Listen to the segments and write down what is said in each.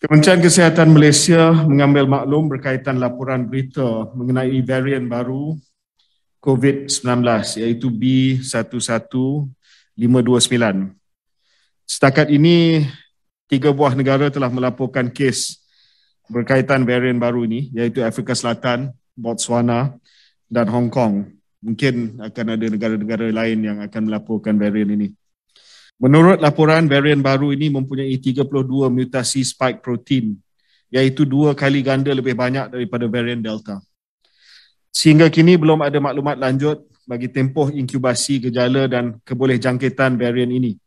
Kementerian Kesihatan Malaysia mengambil maklum berkaitan laporan berita mengenai varian baru COVID-19 iaitu B11529. Setakat ini, 3 buah negara telah melaporkan kes berkaitan varian baru ini iaitu Afrika Selatan, Botswana dan Hong Kong. Mungkin akan ada negara-negara lain yang akan melaporkan varian ini. Menurut laporan, varian baru ini mempunyai 32 mutasi spike protein, iaitu 2 kali ganda lebih banyak daripada varian Delta. Sehingga kini belum ada maklumat lanjut bagi tempoh inkubasi gejala dan kebolehjangkitan varian ini.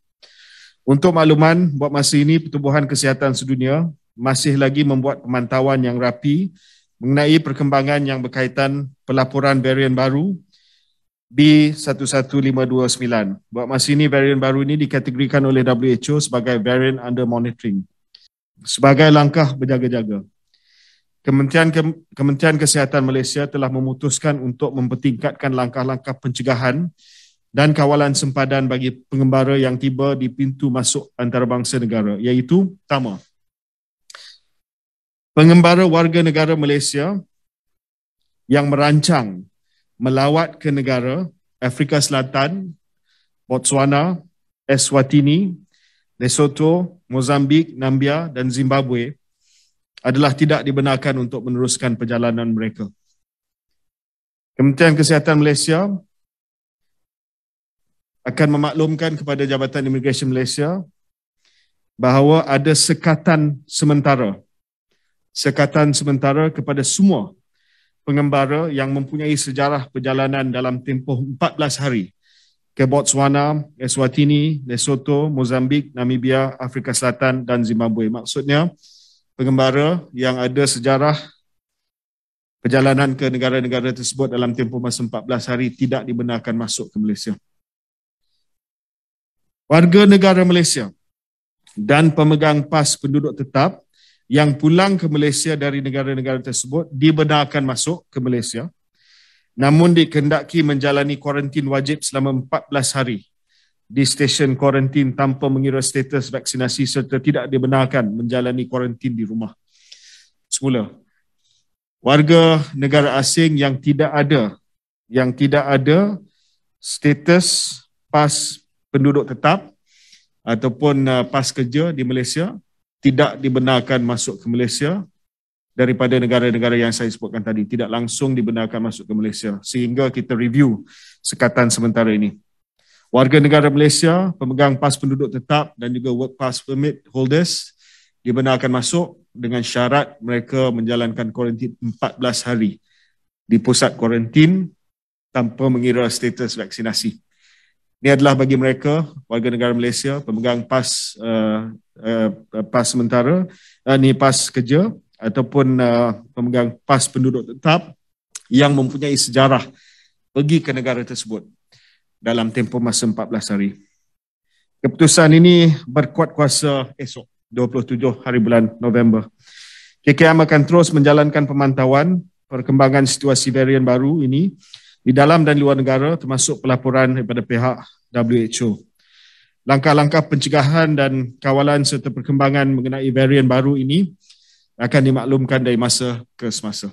Untuk makluman, buat masa ini Pertubuhan Kesihatan Sedunia masih lagi membuat pemantauan yang rapi mengenai perkembangan yang berkaitan pelaporan varian baru B11529. Buat masa ini, varian baru ini dikategorikan oleh WHO sebagai variant under monitoring. Sebagai langkah berjaga-jaga, Kementerian Kesihatan Malaysia telah memutuskan untuk mempertingkatkan langkah-langkah pencegahan dan kawalan sempadan bagi pengembara yang tiba di pintu masuk antarabangsa negara, iaitu pertama, pengembara warga negara Malaysia yang merancang melawat ke negara Afrika Selatan, Botswana, Eswatini, Lesotho, Mozambik, Nambia dan Zimbabwe adalah tidak dibenarkan untuk meneruskan perjalanan mereka. Kementerian Kesihatan Malaysia akan memaklumkan kepada Jabatan Imigresen Malaysia bahawa ada sekatan sementara kepada semua pengembara yang mempunyai sejarah perjalanan dalam tempoh 14 hari ke Botswana, Eswatini, Lesotho, Mozambik, Namibia, Afrika Selatan dan Zimbabwe. Maksudnya, pengembara yang ada sejarah perjalanan ke negara-negara tersebut dalam tempoh masa 14 hari tidak dibenarkan masuk ke Malaysia. Warga negara Malaysia dan pemegang pas penduduk tetap yang pulang ke Malaysia dari negara-negara tersebut dibenarkan masuk ke Malaysia, namun dikehendaki menjalani kuarantin wajib selama 14 hari di stesen kuarantin tanpa mengira status vaksinasi serta tidak dibenarkan menjalani kuarantin di rumah. Semula, warga negara asing yang tidak ada status pas penduduk tetap ataupun pas kerja di Malaysia tidak dibenarkan masuk ke Malaysia daripada negara-negara yang saya sebutkan tadi, tidak langsung dibenarkan masuk ke Malaysia, sehingga kita review sekatan sementara ini. Warga negara Malaysia, pemegang pas penduduk tetap dan juga work pass permit holders dibenarkan masuk dengan syarat mereka menjalankan kuarantin 14 hari di pusat kuarantin tanpa mengira status vaksinasi. Ini adalah bagi mereka, warga negara Malaysia, pemegang pas sementara, ni pas kerja ataupun pemegang pas penduduk tetap yang mempunyai sejarah pergi ke negara tersebut dalam tempoh masa 14 hari. Keputusan ini berkuat kuasa esok, 27 hari bulan November. KKM akan terus menjalankan pemantauan perkembangan situasi varian baru ini di dalam dan luar negara, termasuk pelaporan daripada pihak WHO. Langkah-langkah pencegahan dan kawalan serta perkembangan mengenai varian baru ini akan dimaklumkan dari masa ke semasa.